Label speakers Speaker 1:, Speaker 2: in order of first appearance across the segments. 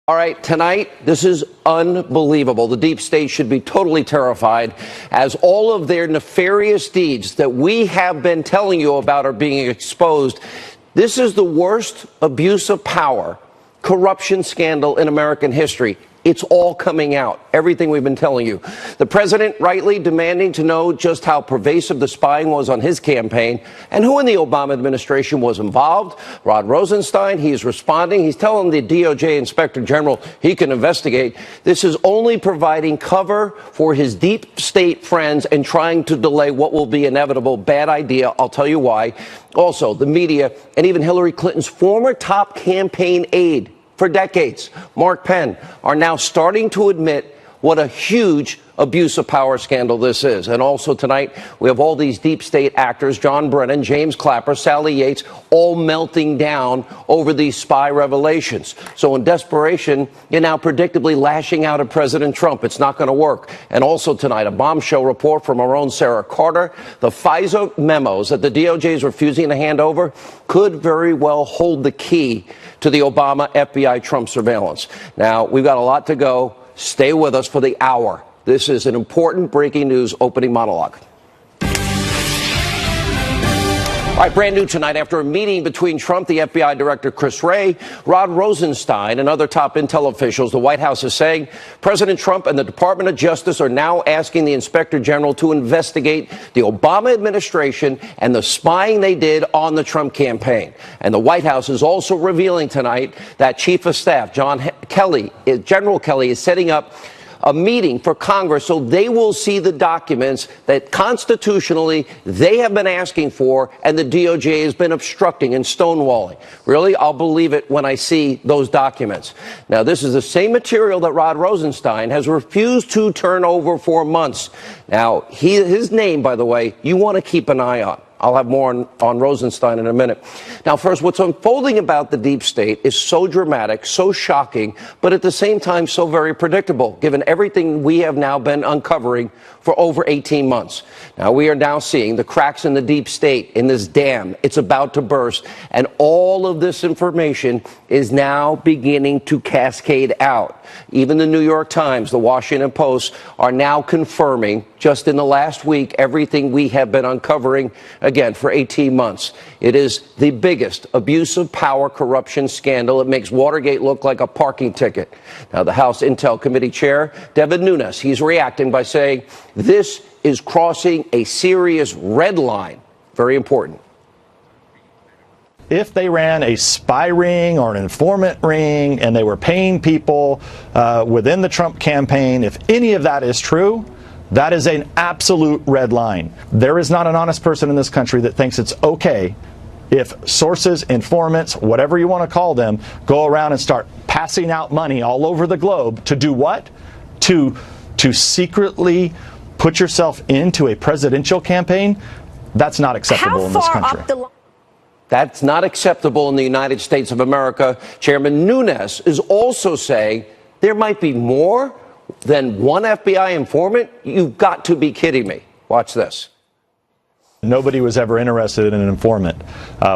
Speaker 1: All right, tonight, this is unbelievable. The deep state should be totally terrified as all of their nefarious deeds that we have been telling you about are being exposed. This is the worst abuse of power, corruption scandal in American history. It's all coming out, everything we've been telling you. The president rightly demanding to know just how pervasive the spying was on his campaign and who in the Obama administration was involved. Rod Rosenstein, he's responding. He's telling the DOJ Inspector General he can investigate. This is only providing cover for his deep state friends and trying to delay what will be inevitable. Bad idea. I'll tell you why. Also, the media and even Hillary Clinton's former top campaign aide for decades, Mark Penn, are now starting to admit what a huge abuse of power scandal this is. And also tonight, we have all these deep state actors, John Brennan, James Clapper, Sally Yates, all melting down over these spy revelations. So in desperation, you're now predictably lashing out at President Trump. It's not going to work. And also tonight, a bombshell report from our own Sarah Carter. The FISA memos that the DOJ is refusing to hand over could very well hold the key to the Obama FBI Trump surveillance. Now, we've got a lot to go. Stay with us for the hour. This is an important breaking news opening monologue. All right, brand new tonight, after a meeting between Trump, the FBI Director Chris Wray, Rod Rosenstein, and other top intel officials, the White House is saying President Trump and the Department of Justice are now asking the Inspector General to investigate the Obama administration and the spying they did on the Trump campaign. And the White House is also revealing tonight that Chief of Staff General Kelly is setting up a meeting for Congress so they will see the documents that constitutionally they have been asking for and the DOJ has been obstructing and stonewalling. Really, I'll believe it when I see those documents. Now, this is the same material that Rod Rosenstein has refused to turn over for months. Now, his name, by the way, you want to keep an eye on. I'll have more on Rosenstein in a minute. Now, first, what's unfolding about the deep state is so dramatic, so shocking, but at the same time, so very predictable, given everything we have now been uncovering for over 18 months. Now, we are now seeing the cracks in the deep state, in this dam. It's about to burst, and all of this information is now beginning to cascade out. Even the New York Times, the Washington Post are now confirming, just in the last week, everything we have been uncovering, again, for 18 months. It is the biggest abuse of power corruption scandal. It makes Watergate look like a parking ticket. Now, the House Intel Committee Chair, Devin Nunes, he's reacting by saying this is crossing a serious red line. Very important.
Speaker 2: If they ran a spy ring or an informant ring and they were paying people within the Trump campaign, if any of that is true, that is an absolute red line. There is not an honest person in this country that thinks it's okay if sources, informants, whatever you want to call them, go around and start passing out money all over the globe to do what? To secretly put yourself into a presidential campaign. That's not acceptable in this country.
Speaker 1: That's not acceptable in the United States of America. Chairman Nunes is also saying there might be more than one FBI informant. You've got to be kidding me. Watch this.
Speaker 2: Nobody was ever interested in an informant.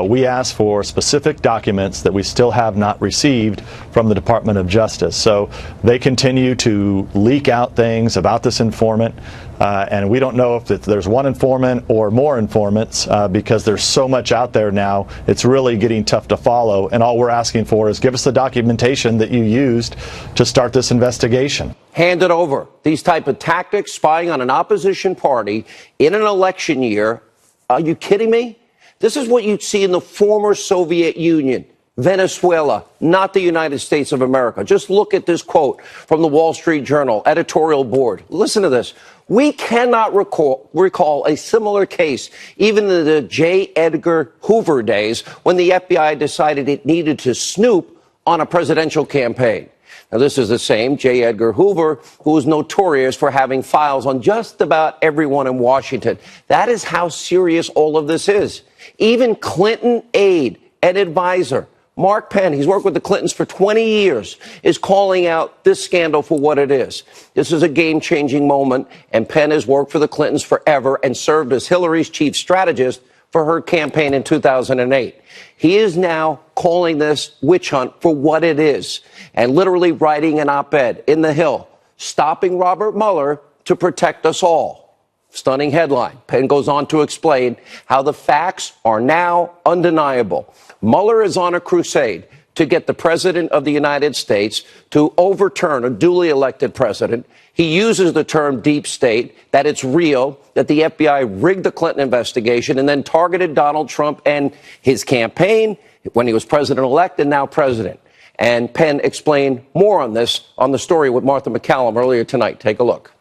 Speaker 2: We asked for specific documents that we still have not received from the Department of Justice. So they continue to leak out things about this informant. And we don't know if there's one informant or more informants because there's so much out there now. It's really getting tough to follow. And all we're asking for is give us the documentation that you used to start this investigation.
Speaker 1: Hand it over. These type of tactics, spying on an opposition party in an election year. Are you kidding me? This is what you'd see in the former Soviet Union, Venezuela, not the United States of America. Just look at this quote from the Wall Street Journal editorial board. Listen to this. We cannot recall a similar case, even in the J. Edgar Hoover days, when the FBI decided it needed to snoop on a presidential campaign. Now, this is the same J. Edgar Hoover who was notorious for having files on just about everyone in Washington. That is how serious all of this is. Even Clinton aide and advisor Mark Penn, he's worked with the Clintons for 20 years, is calling out this scandal for what it is. This is a game-changing moment, and Penn has worked for the Clintons forever and served as Hillary's chief strategist for her campaign in 2008. He is now calling this witch hunt for what it is and literally writing an op-ed in The Hill, stopping Robert Mueller to protect us all. Stunning headline. Penn goes on to explain how the facts are now undeniable. Mueller is on a crusade to get the president of the United States to overturn a duly elected president. He uses the term deep state, that it's real, that the FBI rigged the Clinton investigation and then targeted Donald Trump and his campaign when he was president-elect and now president. And Penn explained more on this on the story with Martha McCallum earlier tonight. Take a look.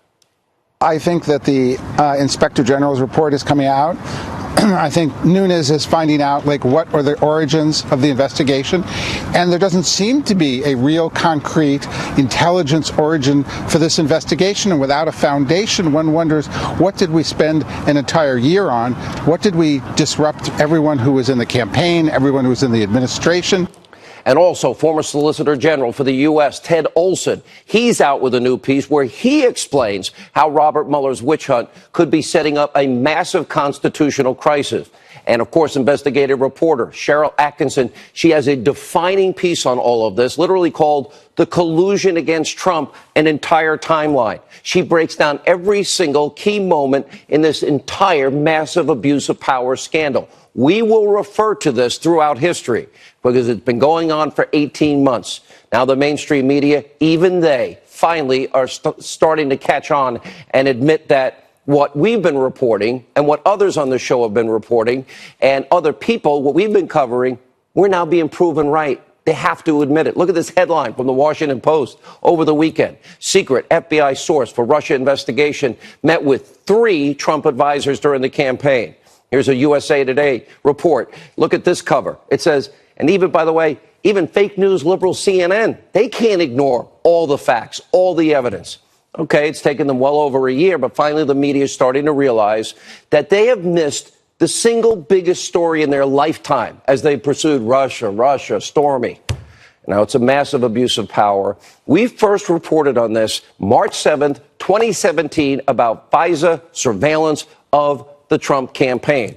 Speaker 3: I think that the Inspector General's report is coming out. I think Nunes is finding out, like, what are the origins of the investigation. And there doesn't seem to be a real concrete intelligence origin for this investigation. And without a foundation, one wonders, what did we spend an entire year on? What did we disrupt everyone who was in the campaign, everyone who was in the administration?
Speaker 1: And also, former Solicitor General for the U.S., Ted Olson, he's out with a new piece where he explains how Robert Mueller's witch hunt could be setting up a massive constitutional crisis. And, of course, investigative reporter Cheryl Atkinson, she has a defining piece on all of this, literally called The Collusion Against Trump, an entire timeline. She breaks down every single key moment in this entire massive abuse of power scandal. We will refer to this throughout history because it's been going on for 18 months. Now the mainstream media, even they, finally are starting to catch on and admit that what we've been reporting and what others on the show have been reporting and other people, what we've been covering, we're now being proven right. They have to admit it. Look at this headline from the Washington Post over the weekend. Secret FBI source for Russia investigation met with 3 Trump advisors during the campaign. Here's a USA Today report. Look at this cover. It says, and even, by the way, even fake news liberal CNN, they can't ignore all the facts, all the evidence. Okay, it's taken them well over a year, but finally the media is starting to realize that they have missed the single biggest story in their lifetime as they pursued Russia, Stormy. Now, it's a massive abuse of power. We first reported on this March 7th, 2017, about FISA surveillance of the Trump campaign.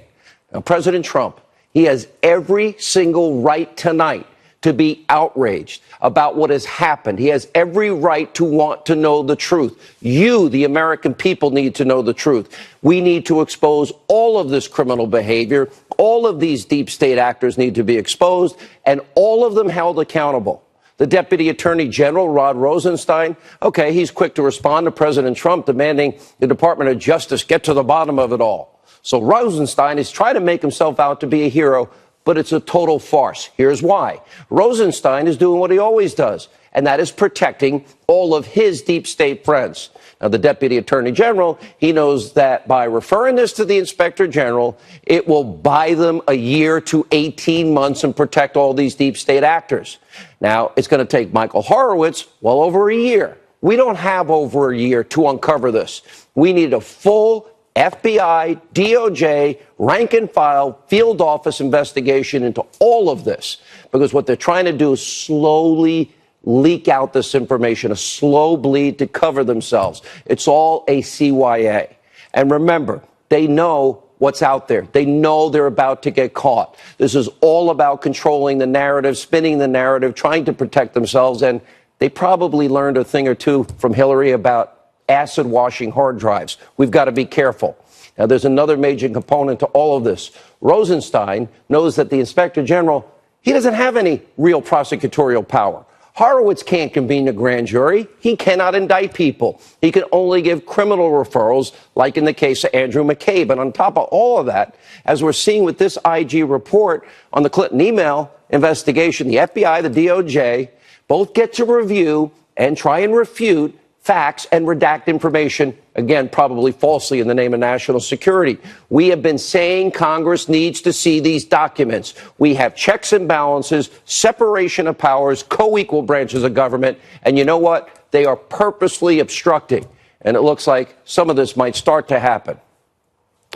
Speaker 1: Now, President Trump, he has every single right tonight to be outraged about what has happened. He has every right to want to know the truth. You, the American people, need to know the truth. We need to expose all of this criminal behavior. All of these deep state actors need to be exposed and all of them held accountable. The Deputy Attorney General, Rod Rosenstein, okay, he's quick to respond to President Trump demanding the Department of Justice get to the bottom of it all. So Rosenstein is trying to make himself out to be a hero, but it's a total farce. Here's why. Rosenstein is doing what he always does, and that is protecting all of his deep state friends. Now, the Deputy Attorney General, he knows that by referring this to the Inspector General, it will buy them a year to 18 months and protect all these deep state actors. Now, it's going to take Michael Horowitz well over a year. We don't have over a year to uncover this. We need a full FBI, DOJ, rank and file, field office investigation into all of this, because what they're trying to do is slowly leak out this information, a slow bleed to cover themselves. It's all a CYA. And remember, they know what's out there. They know they're about to get caught. This is all about controlling the narrative, spinning the narrative, trying to protect themselves. And they probably learned a thing or two from Hillary about acid washing hard drives. We've got to be careful. Now, there's another major component to all of this. Rosenstein knows that the Inspector General, he doesn't have any real prosecutorial power. Horowitz can't convene a grand jury. He cannot indict people. He can only give criminal referrals, like in the case of Andrew McCabe. And on top of all of that, as we're seeing with this IG report on the Clinton email investigation, the FBI, the DOJ, both get to review and try and refute facts and redact information, again, probably falsely in the name of national security. We have been saying Congress needs to see these documents. We have checks and balances, separation of powers, co-equal branches of government. And you know what? They are purposely obstructing. And it looks like some of this might start to happen.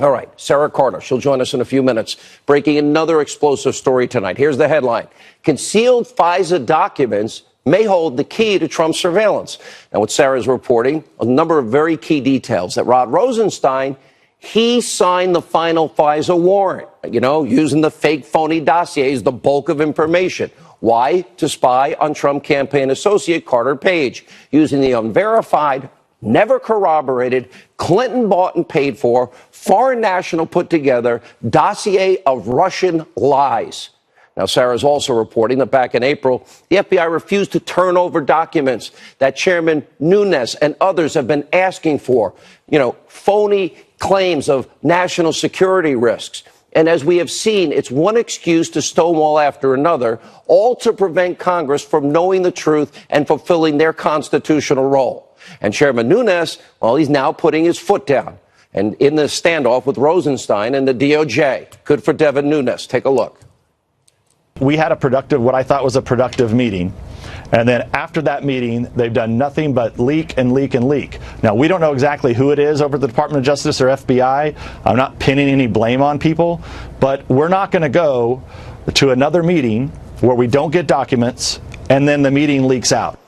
Speaker 1: All right, Sarah Carter, she'll join us in a few minutes, breaking another explosive story tonight. Here's the headline. Concealed FISA documents may hold the key to Trump's surveillance. Now, what Sarah's reporting, a number of very key details that Rod Rosenstein, He signed the final FISA warrant, using the fake phony dossiers, the bulk of information. Why? To spy on Trump campaign associate Carter Page, using the unverified, never corroborated, Clinton bought and paid for, foreign national put together dossier of Russian lies. Now, Sarah's also reporting that back in April, the FBI refused to turn over documents that Chairman Nunes and others have been asking for, phony claims of national security risks. And as we have seen, it's one excuse to stonewall after another, all to prevent Congress from knowing the truth and fulfilling their constitutional role. And Chairman Nunes, well, he's now putting his foot down. And in the standoff with Rosenstein and the DOJ. Good for Devin Nunes. Take a look.
Speaker 2: We had what I thought was a productive meeting. And then after that meeting, they've done nothing but leak and leak and leak. Now, we don't know exactly who it is over at the Department of Justice or FBI. I'm not pinning any blame on people, but we're not going to go to another meeting where we don't get documents and then the meeting leaks out.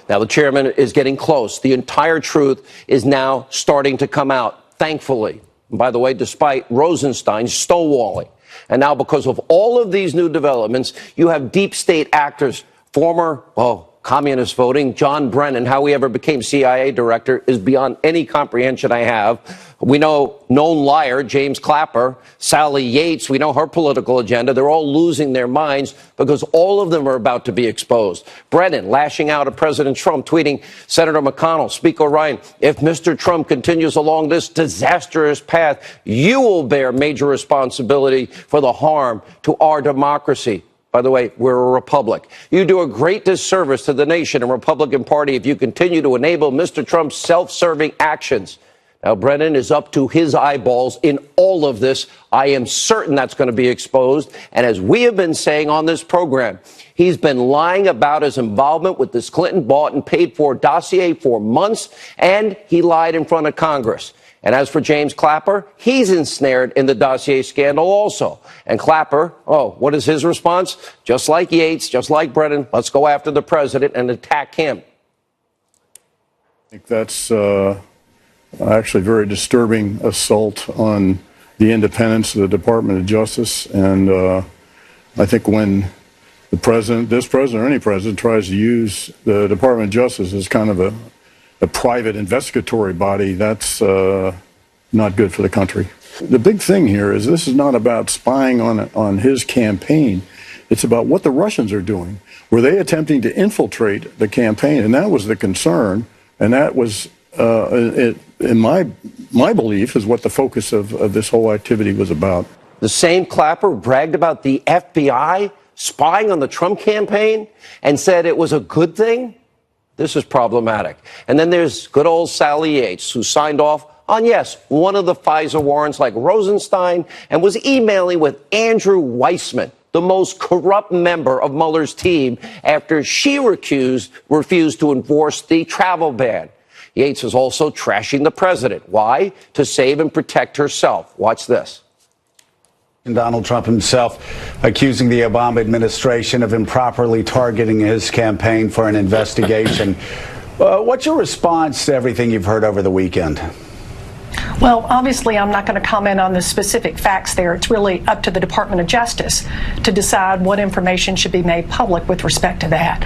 Speaker 1: Now, the chairman is getting close. The entire truth is now starting to come out, thankfully. And by the way, despite Rosenstein's stonewalling. And now, because of all of these new developments, you have deep state actors, former, communist voting, John Brennan. How he ever became CIA director is beyond any comprehension I have. We know known liar, James Clapper, Sally Yates. We know her political agenda. They're all losing their minds because all of them are about to be exposed. Brennan lashing out at President Trump, tweeting, Senator McConnell, Speaker Ryan, if Mr. Trump continues along this disastrous path, you will bear major responsibility for the harm to our democracy. By the way, we're a republic. You do a great disservice to the nation and Republican Party if you continue to enable Mr. Trump's self-serving actions. Now, Brennan is up to his eyeballs in all of this. I am certain that's going to be exposed. And as we have been saying on this program, he's been lying about his involvement with this Clinton bought and paid for dossier for months, and he lied in front of Congress. And as for James Clapper, he's ensnared in the dossier scandal also. And Clapper, what is his response? Just like Yates, just like Brennan, let's go after the president and attack him.
Speaker 4: I think that's actually a very disturbing assault on the independence of the Department of Justice. And I think when this president or any president tries to use the Department of Justice as kind of a private investigatory body, that's not good for the country. The big thing here is this is not about spying on his campaign. It's about what the Russians are doing. Were they attempting to infiltrate the campaign? And that was the concern. And that was, in my belief, is what the focus of this whole activity was about.
Speaker 1: The same Clapper bragged about the FBI spying on the Trump campaign and said it was a good thing? This is problematic. And then there's good old Sally Yates, who signed off on, yes, one of the FISA warrants like Rosenstein and was emailing with Andrew Weissman, the most corrupt member of Mueller's team, after she refused to enforce the travel ban. Yates is also trashing the president. Why? To save and protect herself. Watch this.
Speaker 5: Donald Trump himself accusing the Obama administration of improperly targeting his campaign for an investigation. What's your response to everything you've heard over the weekend?
Speaker 6: Well, obviously, I'm not going to comment on the specific facts there. It's really up to the Department of Justice to decide what information should be made public with respect to that.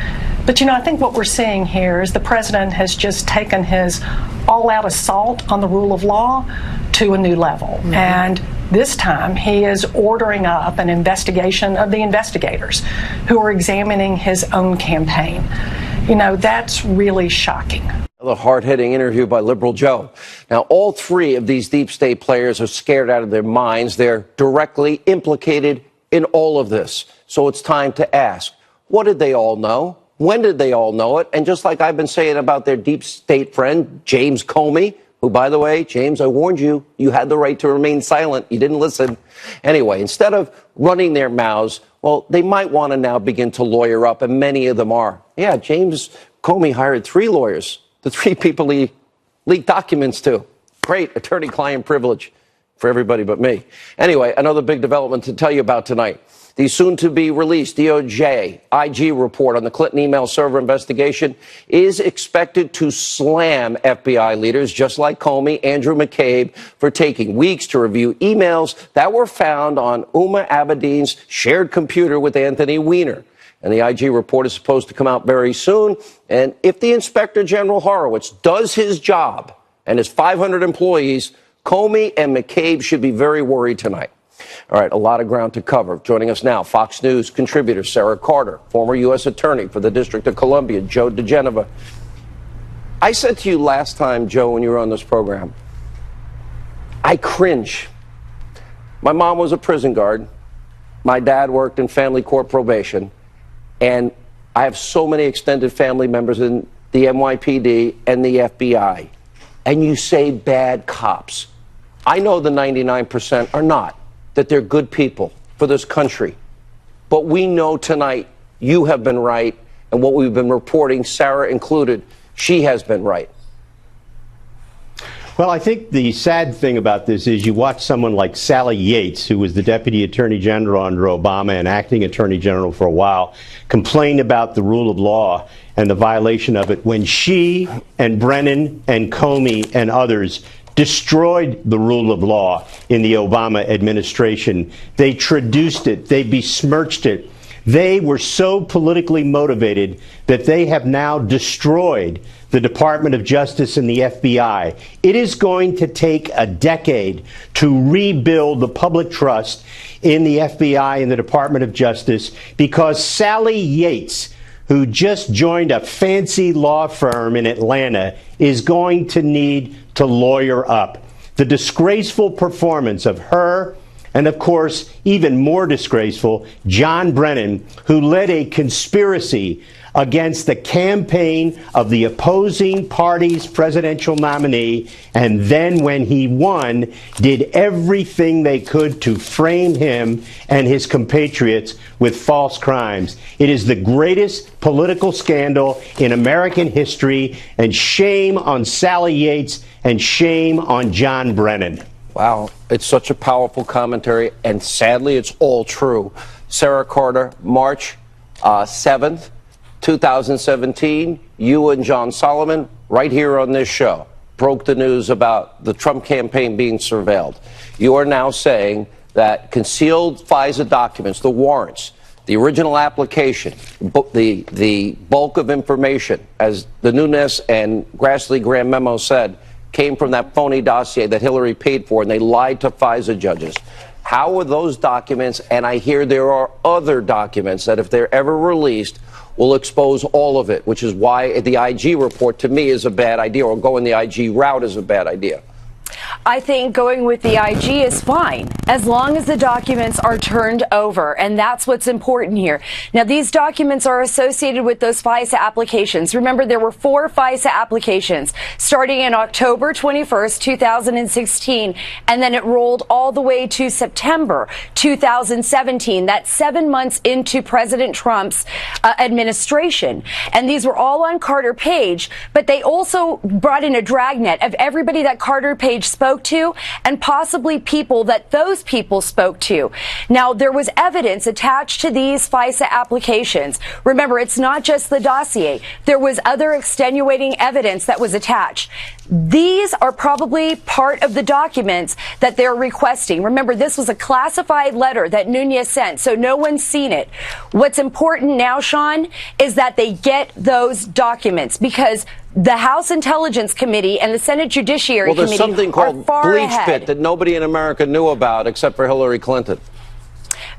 Speaker 6: But, I think what we're seeing here is the president has just taken his all-out assault on the rule of law to a new level. Mm-hmm. And this time, he is ordering up an investigation of the investigators who are examining his own campaign. That's really shocking.
Speaker 1: The hard-hitting interview by Liberal Joe. Now, all three of these deep state players are scared out of their minds. They're directly implicated in all of this. So it's time to ask, what did they all know? When did they all know it? And just like I've been saying about their deep state friend, James Comey, who, by the way, James, I warned you, you had the right to remain silent. You didn't listen. Anyway, instead of running their mouths, well, they might want to now begin to lawyer up, and many of them are. Yeah, James Comey hired 3 lawyers. The 3 people he leaked documents to. Great attorney-client privilege for everybody but me. Anyway, another big development to tell you about tonight. The soon-to-be-released DOJ IG report on the Clinton email server investigation is expected to slam FBI leaders just like Comey, Andrew McCabe, for taking weeks to review emails that were found on Huma Abedin's shared computer with Anthony Weiner. And the IG report is supposed to come out very soon. And if the Inspector General Horowitz does his job and his 500 employees, Comey and McCabe should be very worried tonight. All right, a lot of ground to cover. Joining us now, Fox News contributor Sarah Carter, former U.S. Attorney for the District of Columbia, Joe DeGeneva. I said to you last time, Joe, when you were on this program, I cringe. My mom was a prison guard. My dad worked in family court probation. And I have so many extended family members in the NYPD and the FBI. And you say bad cops. I know the 99% are not, that they're good people for this country. But we know tonight you have been right, and what we've been reporting, Sarah included, she has been right.
Speaker 7: Well, I think the sad thing about this is you watch someone like Sally Yates, who was the Deputy Attorney General under Obama and acting Attorney General for a while, complain about the rule of law and the violation of it when she and Brennan and Comey and others destroyed the rule of law in the Obama administration. They traduced it. They besmirched it. They were so politically motivated that they have now destroyed the Department of Justice and the FBI. It is going to take a decade to rebuild the public trust in the FBI and the Department of Justice because Sally Yates, who just joined a fancy law firm in Atlanta, is going to need to lawyer up. The disgraceful performance of her, and of course, even more disgraceful, John Brennan, who led a conspiracy against the campaign of the opposing party's presidential nominee, and then when he won, did everything they could to frame him and his compatriots with false crimes. It is the greatest political scandal in American history, and shame on Sally Yates and shame on John Brennan.
Speaker 1: Wow, it's such a powerful commentary, and sadly, it's all true. Sarah Carter, March 7th, 2017, you and John Solomon, right here on this show, broke the news about the Trump campaign being surveilled. You are now saying that concealed FISA documents, the warrants, the original application, the bulk of information, as the Nunes and Grassley-Graham memo said, came from that phony dossier that Hillary paid for, and they lied to FISA judges. How are those documents, and I hear there are other documents that if they're ever released, will expose all of it, which is why the IG report to me is a bad idea, or going the IG route is a bad idea.
Speaker 8: I think going with the IG is fine, as long as the documents are turned over, and that's what's important here. Now, these documents are associated with those FISA applications. Remember, there were 4 FISA applications starting in October 21st, 2016, and then it rolled all the way to September 2017. That's 7 months into President Trump's administration. And these were all on Carter Page, but they also brought in a dragnet of everybody that Carter Page spoke to and possibly people that those people spoke to. Now, there was evidence attached to these FISA applications. Remember, it's not just the dossier. There was other extenuating evidence that was attached. These are probably part of the documents that they're requesting. Remember, this was a classified letter that Nunes sent, so no one's seen it. What's important now, Sean, is that they get those documents because the House Intelligence Committee and the Senate Judiciary Committee
Speaker 1: there's something called bleach pit that nobody in America knew about except for Hillary Clinton.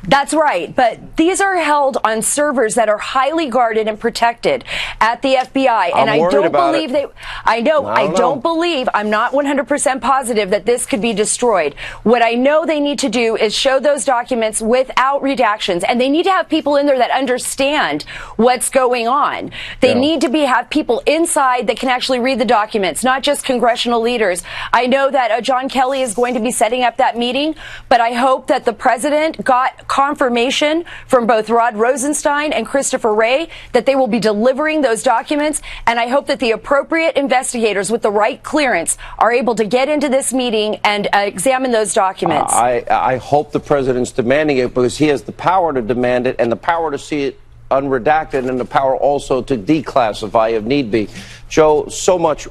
Speaker 8: That's right, but these are held on servers that are highly guarded and protected at the FBI, and I don't believe I don't believe, I'm not 100% positive that this could be destroyed. What I know they need to do is show those documents without redactions, and they need to have people in there that understand what's going on. They need to have people inside that can actually read the documents, not just congressional leaders. I know that John Kelly is going to be setting up that meeting, but I hope that the president got confirmation from both Rod Rosenstein and Christopher Wray that they will be delivering those documents. And I hope that the appropriate investigators with the right clearance are able to get into this meeting and examine those documents.
Speaker 1: I hope the president's demanding it because he has the power to demand it and the power to see it unredacted and the power also to declassify if need be. Joe, so much.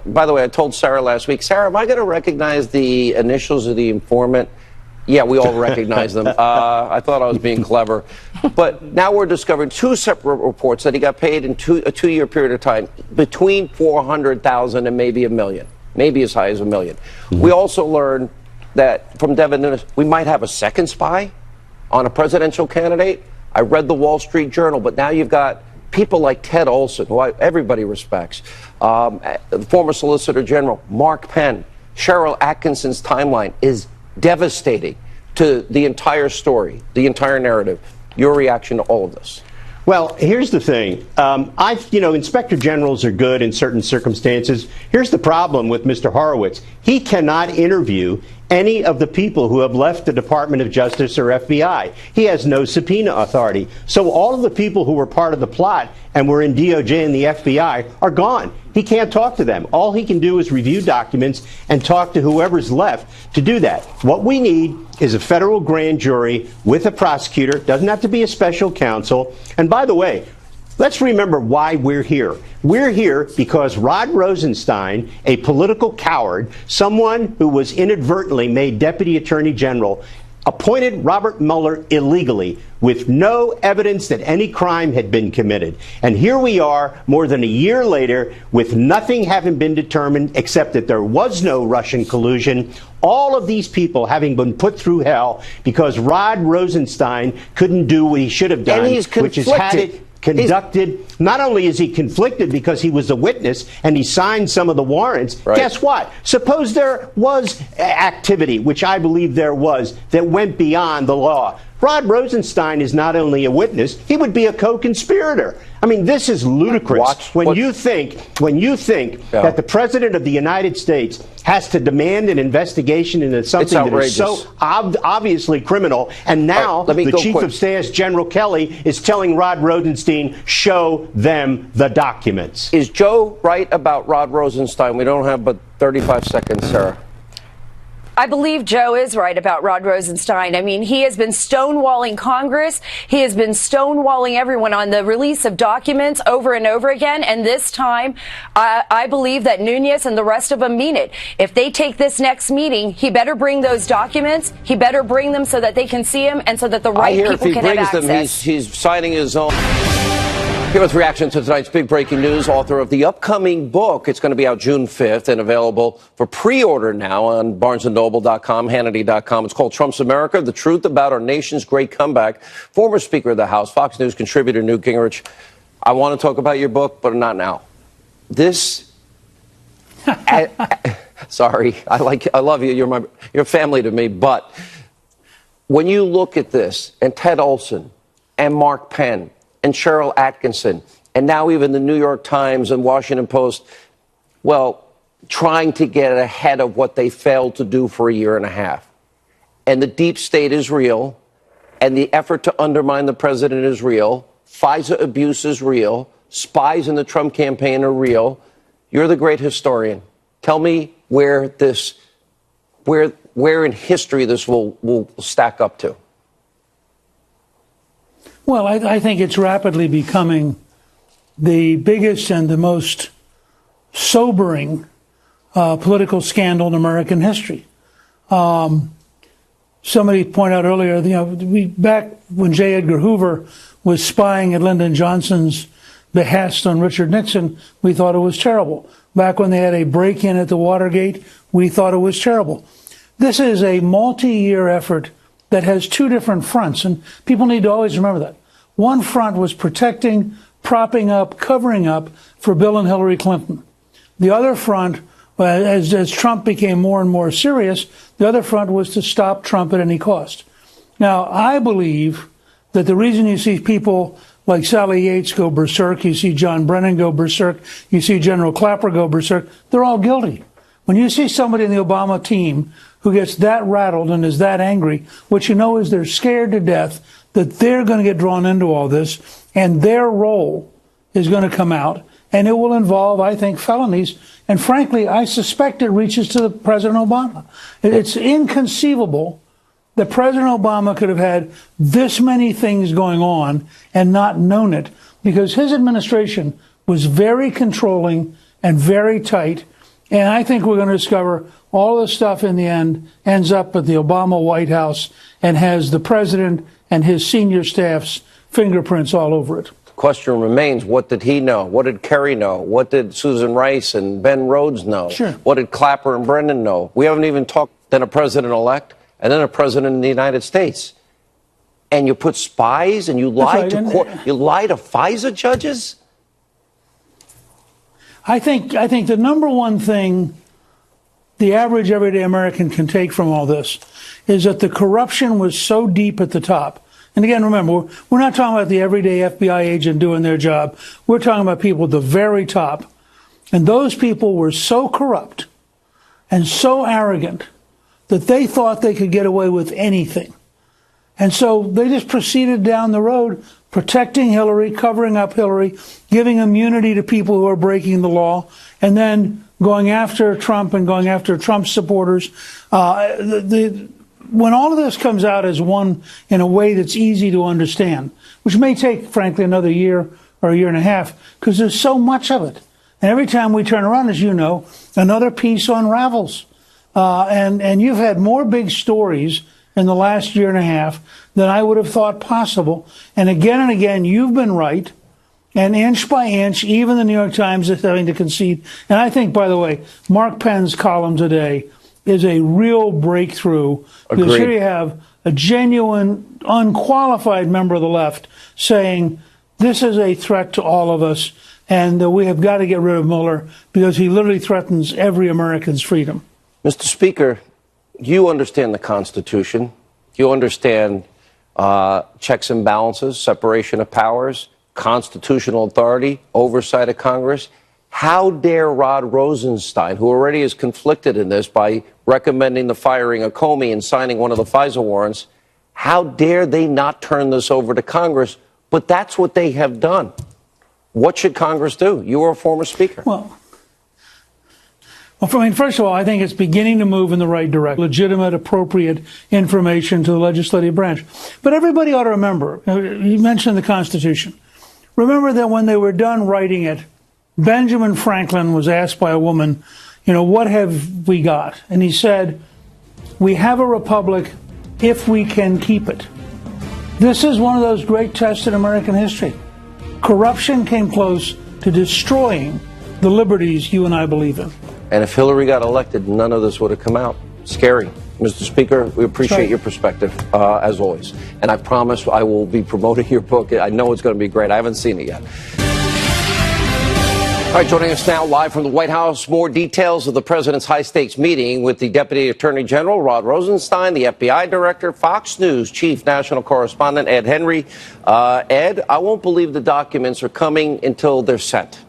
Speaker 1: By the way, I told Sarah last week, Sarah, am I going to recognize the initials of the informant? Yeah, we all recognize them. I thought I was being clever. But now we're discovering two separate reports that he got paid in a two-year period of time between $400,000 and maybe $1 million, maybe as high as $1 million. We also learned that from Devin Nunes, we might have a second spy on a presidential candidate. I read the Wall Street Journal, but now you've got people like Ted Olson, who everybody respects, the former Solicitor General, Mark Penn. Cheryl Atkinson's timeline is devastating to the entire story, the entire narrative. Your reaction to all of this?
Speaker 7: Well, here's the thing. Inspector generals are good in certain circumstances. Here's the problem with Mr. Horowitz. He cannot interview any of the people who have left the Department of Justice or FBI. He has no subpoena authority. So all of the people who were part of the plot and were in DOJ and the FBI are gone. He can't talk to them. All he can do is review documents and talk to whoever's left to do that. What we need is a federal grand jury with a prosecutor. Doesn't have to be a special counsel. And by the way, let's remember why we're here. We're here because Rod Rosenstein, a political coward, someone who was inadvertently made Deputy Attorney General, appointed Robert Mueller illegally with no evidence that any crime had been committed. And here we are more than a year later with nothing having been determined except that there was no Russian collusion. All of these people having been put through hell because Rod Rosenstein couldn't do what he should have done, which is had it conducted. Not only is he conflicted because he was a witness and he signed some of the warrants, guess what? Suppose there was activity, which I believe there was, that went beyond the law. Rod Rosenstein is not only a witness, he would be a co-conspirator. I mean, this is ludicrous. When you think that the President of the United States has to demand an investigation into something that is so obviously criminal, and now the Chief of Staff, General Kelly, is telling Rod Rosenstein, show them the documents.
Speaker 1: Is Joe right about Rod Rosenstein? We don't have but 35 seconds, Sarah.
Speaker 8: I believe Joe is right about Rod Rosenstein. I mean, he has been stonewalling Congress. He has been stonewalling everyone on the release of documents over and over again. And this time, I believe that Nunes and the rest of them mean it. If they take this next meeting, he better bring those documents. He better bring them so that they can see him and so that the right people can have access.
Speaker 1: I hear if he brings them, he's signing his own. Here with reaction to tonight's big breaking news, author of the upcoming book. It's going to be out June 5th and available for pre-order now on BarnesandNoble.com, Hannity.com. It's called Trump's America, The Truth About Our Nation's Great Comeback. Former Speaker of the House, Fox News contributor Newt Gingrich. I want to talk about your book, but not now. This, sorry, I love you. You're family to me. But when you look at this, and Ted Olson, and Mark Penn, and Cheryl Atkinson, and now even the New York Times and Washington Post, well, trying to get ahead of what they failed to do for a year and a half. And the deep state is real, and the effort to undermine the president is real. FISA abuse is real. Spies in the Trump campaign are real. You're the great historian. Tell me where in history this will stack up to.
Speaker 9: Well, I think it's rapidly becoming the biggest and the most sobering political scandal in American history. Somebody pointed out earlier, back when J. Edgar Hoover was spying at Lyndon Johnson's behest on Richard Nixon, we thought it was terrible. Back when they had a break-in at the Watergate, we thought it was terrible. This is a multi-year effort that has two different fronts, and people need to always remember that. One front was protecting, propping up, covering up for Bill and Hillary Clinton. The other front, as Trump became more and more serious, the other front was to stop Trump at any cost. Now, I believe that the reason you see people like Sally Yates go berserk, you see John Brennan go berserk, you see General Clapper go berserk, they're all guilty. When you see somebody in the Obama team who gets that rattled and is that angry, what you know is they're scared to death that they're going to get drawn into all this, and their role is going to come out, and it will involve, I think, felonies. And frankly, I suspect it reaches to President Obama. It's inconceivable that President Obama could have had this many things going on and not known it, because his administration was very controlling and very tight. And I think we're going to discover all this stuff in the end ends up at the Obama White House and has the president and his senior staff's fingerprints all over it.
Speaker 1: The question remains, what did he know? What did Kerry know? What did Susan Rice and Ben Rhodes know?
Speaker 9: Sure.
Speaker 1: What did Clapper and Brennan know? We haven't even talked then a president-elect and then a president in the United States. And you put spies and you lie to court, you lie to FISA judges?
Speaker 9: I think the number one thing the average everyday American can take from all this is that the corruption was so deep at the top. And again, remember, we're not talking about the everyday FBI agent doing their job. We're talking about people at the very top. And those people were so corrupt and so arrogant that they thought they could get away with anything. And so they just proceeded down the road, protecting Hillary, covering up Hillary, giving immunity to people who are breaking the law, and then going after Trump and going after Trump's supporters. When all of this comes out as one in a way that's easy to understand, which may take, frankly, another year or a year and a half, because there's so much of it. And every time we turn around, as you know, another piece unravels. And you've had more big stories in the last year and a half than I would have thought possible. And again, you've been right. And inch by inch, even the New York Times is having to concede. And I think, by the way, Mark Penn's column today is a real breakthrough.
Speaker 1: Agreed.
Speaker 9: Because here you have a genuine, unqualified member of the left saying, this is a threat to all of us, and we have got to get rid of Mueller because he literally threatens every American's freedom.
Speaker 1: Mr. Speaker, you understand the Constitution. You understand checks and balances, separation of powers, constitutional authority, oversight of Congress. How dare Rod Rosenstein, who already is conflicted in this by recommending the firing of Comey and signing one of the FISA warrants, how dare they not turn this over to Congress? But that's what they have done. What should Congress do? You were a former speaker.
Speaker 9: Well, first of all, I think it's beginning to move in the right direction. Legitimate, appropriate information to the legislative branch. But everybody ought to remember, you mentioned the Constitution. Remember that when they were done writing it, Benjamin Franklin was asked by a woman, what have we got? And he said, we have a republic if we can keep it. This is one of those great tests in American history. Corruption came close to destroying the liberties you and I believe in.
Speaker 1: And if Hillary got elected, none of this would have come out. Scary. Mr. Speaker, we appreciate your perspective, as always. And I promise I will be promoting your book. I know it's going to be great. I haven't seen it yet. All right, joining us now live from the White House, more details of the president's high-stakes meeting with the Deputy Attorney General, Rod Rosenstein, the FBI Director, Fox News Chief National Correspondent, Ed Henry. Ed, I won't believe the documents are coming until they're sent.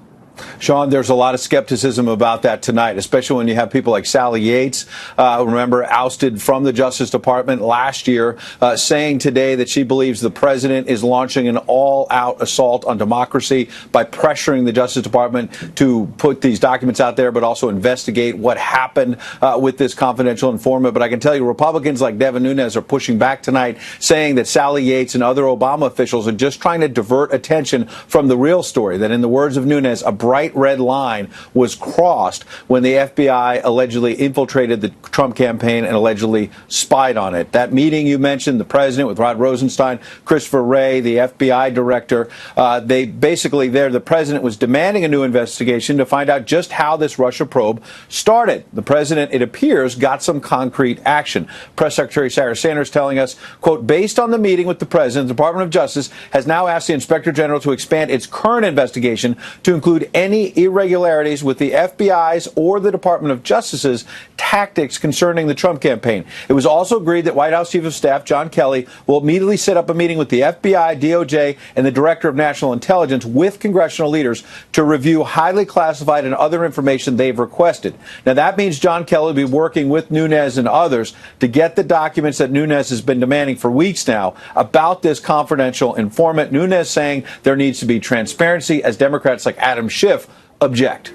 Speaker 10: Sean, there's a lot of skepticism about that tonight, especially when you have people like Sally Yates, remember, ousted from the Justice Department last year, saying today that she believes the president is launching an all-out assault on democracy by pressuring the Justice Department to put these documents out there, but also investigate what happened with this confidential informant. But I can tell you, Republicans like Devin Nunes are pushing back tonight, saying that Sally Yates and other Obama officials are just trying to divert attention from the real story, that in the words of Nunes, a bright red line was crossed when the FBI allegedly infiltrated the Trump campaign and allegedly spied on it. That meeting you mentioned, the president with Rod Rosenstein, Christopher Wray, the FBI director, the president was demanding a new investigation to find out just how this Russia probe started. The president, it appears, got some concrete action. Press Secretary Sarah Sanders telling us, quote, based on the meeting with the president, the Department of Justice has now asked the Inspector General to expand its current investigation to include any irregularities with the FBI's or the Department of Justice's tactics concerning the Trump campaign. It was also agreed that White House Chief of Staff John Kelly will immediately set up a meeting with the FBI, DOJ, and the Director of National Intelligence with congressional leaders to review highly classified and other information they've requested. Now, that means John Kelly will be working with Nunes and others to get the documents that Nunes has been demanding for weeks now about this confidential informant. Nunes saying there needs to be transparency, as Democrats like Adam Schiff object.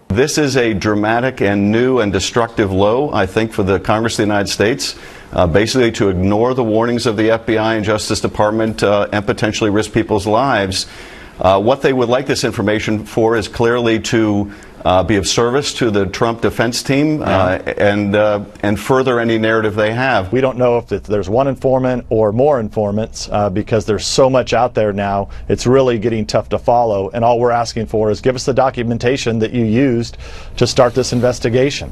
Speaker 11: This is a dramatic and new and destructive low, I think, for the Congress of the United States, basically to ignore the warnings of the FBI and Justice Department and potentially risk people's lives. What they would like this information for is clearly to be of service to the Trump defense team and further any narrative they have.
Speaker 2: We don't know if there's one informant or more informants because there's so much out there now. It's really getting tough to follow. And all we're asking for is give us the documentation that you used to start this investigation.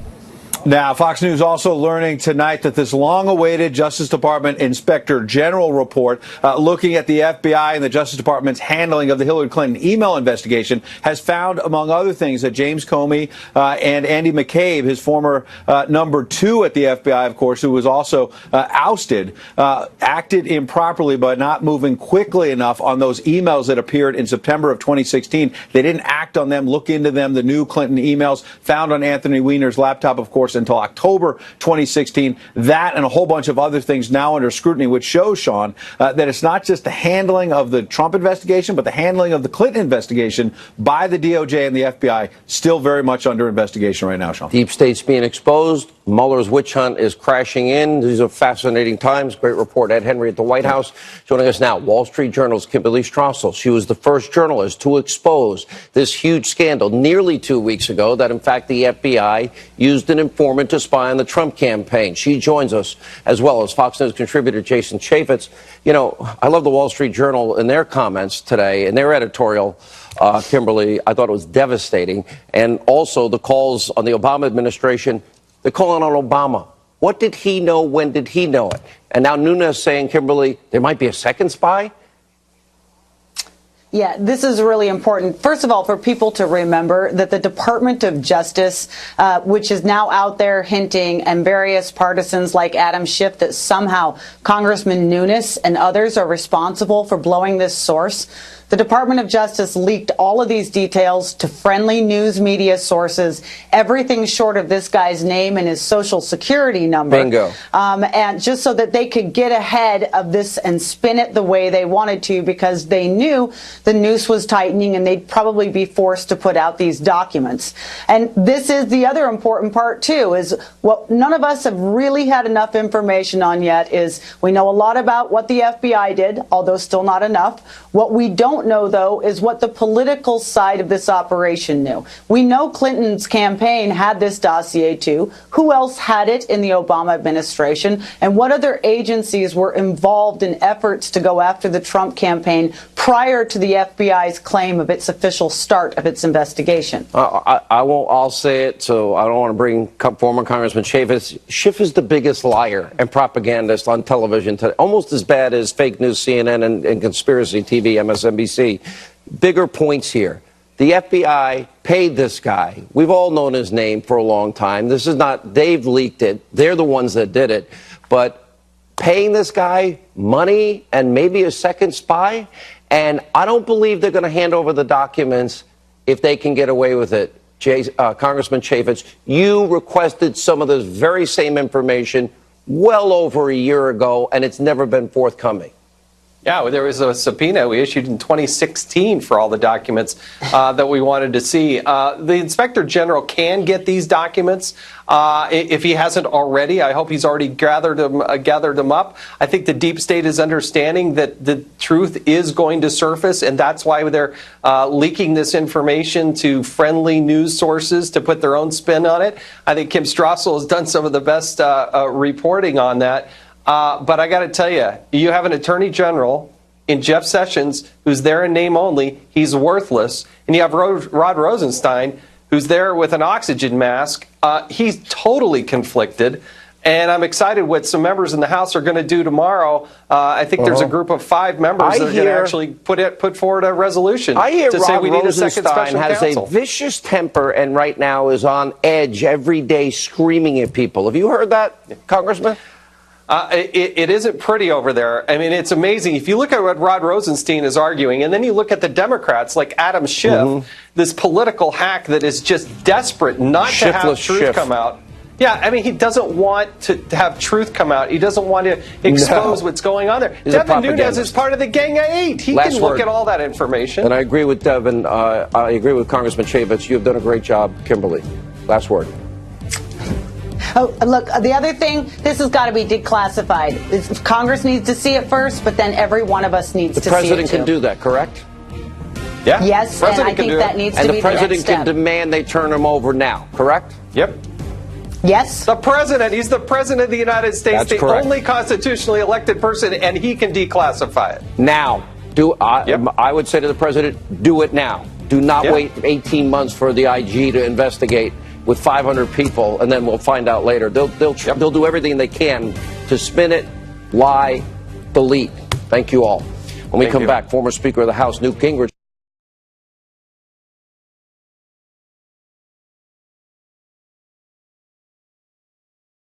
Speaker 10: Now, Fox News also learning tonight that this long-awaited Justice Department Inspector General report looking at the FBI and the Justice Department's handling of the Hillary Clinton email investigation has found, among other things, that James Comey and Andy McCabe, his former number 2 at the FBI, of course, who was also ousted, acted improperly by not moving quickly enough on those emails that appeared in September of 2016. They didn't act on them, look into them. The new Clinton emails found on Anthony Weiner's laptop, of course, until October 2016. That and a whole bunch of other things now under scrutiny, which shows, Sean, that it's not just the handling of the Trump investigation, but the handling of the Clinton investigation by the DOJ and the FBI still very much under investigation right now, Sean.
Speaker 1: Deep state's being exposed. Mueller's witch hunt is crashing in. These are fascinating times. Great report. Ed Henry at the White House. Joining us now, Wall Street Journal's Kimberly Strassel. She was the first journalist to expose this huge scandal nearly 2 weeks ago that, in fact, the FBI used an informant to spy on the Trump campaign. She joins us, as well as Fox News contributor Jason Chaffetz. You know, I love the Wall Street Journal in their comments today, in their editorial. Kimberly, I thought it was devastating. And also the calls on the Obama administration. They're calling on Obama. What did he know? When did he know it? And now Nunes saying, Kimberly, there might be a second spy?
Speaker 12: Yeah, this is really important. First of all, for people to remember that the Department of Justice, which is now out there hinting, and various partisans like Adam Schiff, that somehow Congressman Nunes and others are responsible for blowing this source. The Department of Justice leaked all of these details to friendly news media sources, everything short of this guy's name and his social security number.
Speaker 1: Bingo.
Speaker 12: And just so that they could get ahead of this and spin it the way they wanted to, because they knew the noose was tightening and they'd probably be forced to put out these documents. And this is the other important part, too, is what none of us have really had enough information on yet is we know a lot about what the FBI did, although still not enough. What we don't know, though, is what the political side of this operation knew. We know Clinton's campaign had this dossier, too. Who else had it in the Obama administration? And what other agencies were involved in efforts to go after the Trump campaign prior to the FBI's claim of its official start of its investigation?
Speaker 1: I'll say it, so I don't want to bring former Congressman Chaffetz. Schiff is the biggest liar and propagandist on television today, almost as bad as fake news CNN and conspiracy TV, MSNBC. Bigger points here. The FBI paid this guy. We've all known his name for a long time. This is not, they've leaked it. They're the ones that did it. But paying this guy money and maybe a second spy, and I don't believe they're going to hand over the documents if they can get away with it. Congressman Chaffetz, you requested some of this very same information well over a year ago, and it's never been forthcoming.
Speaker 13: Yeah, there was a subpoena we issued in 2016 for all the documents that we wanted to see. The Inspector General can get these documents if he hasn't already. I hope he's already gathered them up. I think the deep state is understanding that the truth is going to surface, and that's why they're leaking this information to friendly news sources to put their own spin on it. I think Kim Strassel has done some of the best reporting on that. But I got to tell you, you have an attorney general in Jeff Sessions who's there in name only. He's worthless. And you have Rod Rosenstein, who's there with an oxygen mask. He's totally conflicted. And I'm excited what some members in the House are going to do tomorrow. I think there's a group of 5 members that are going to actually put forward a resolution to say we need a second special counsel.
Speaker 1: Has a vicious temper and right now is on edge every day screaming at people. Have you heard that, Congressman?
Speaker 13: It isn't pretty over there. I mean, it's amazing. If you look at what Rod Rosenstein is arguing, and then you look at the Democrats like Adam Schiff, this political hack that is just desperate not to have truth come out. Yeah, I mean, he doesn't want to have truth come out. He doesn't want to expose what's going on there. Devin Nunes is part of the Gang of 8. He can look at all that information.
Speaker 1: And I agree with Devin. I agree with Congressman Chavez. You've done a great job, Kimberly. Last word.
Speaker 12: Oh, look, the other thing, this has got to be declassified. Congress needs to see it first, but then every one of us needs to see it too.
Speaker 1: The president can do that, correct?
Speaker 13: Yeah.
Speaker 12: Yes, and I think that needs to be the next step.
Speaker 1: And the president can demand they turn him over now, correct?
Speaker 13: Yep.
Speaker 12: Yes.
Speaker 13: The president, he's the president of the United States,
Speaker 1: That's
Speaker 13: the
Speaker 1: correct.
Speaker 13: only constitutionally elected person, and he can declassify it.
Speaker 1: Now. I would say to the president, do it now. Do not wait 18 months for the IG to investigate with 500 people, and then we'll find out later. They'll do everything they can to spin it, lie, delete. Thank you all. When we come back, former Speaker of the House Newt Gingrich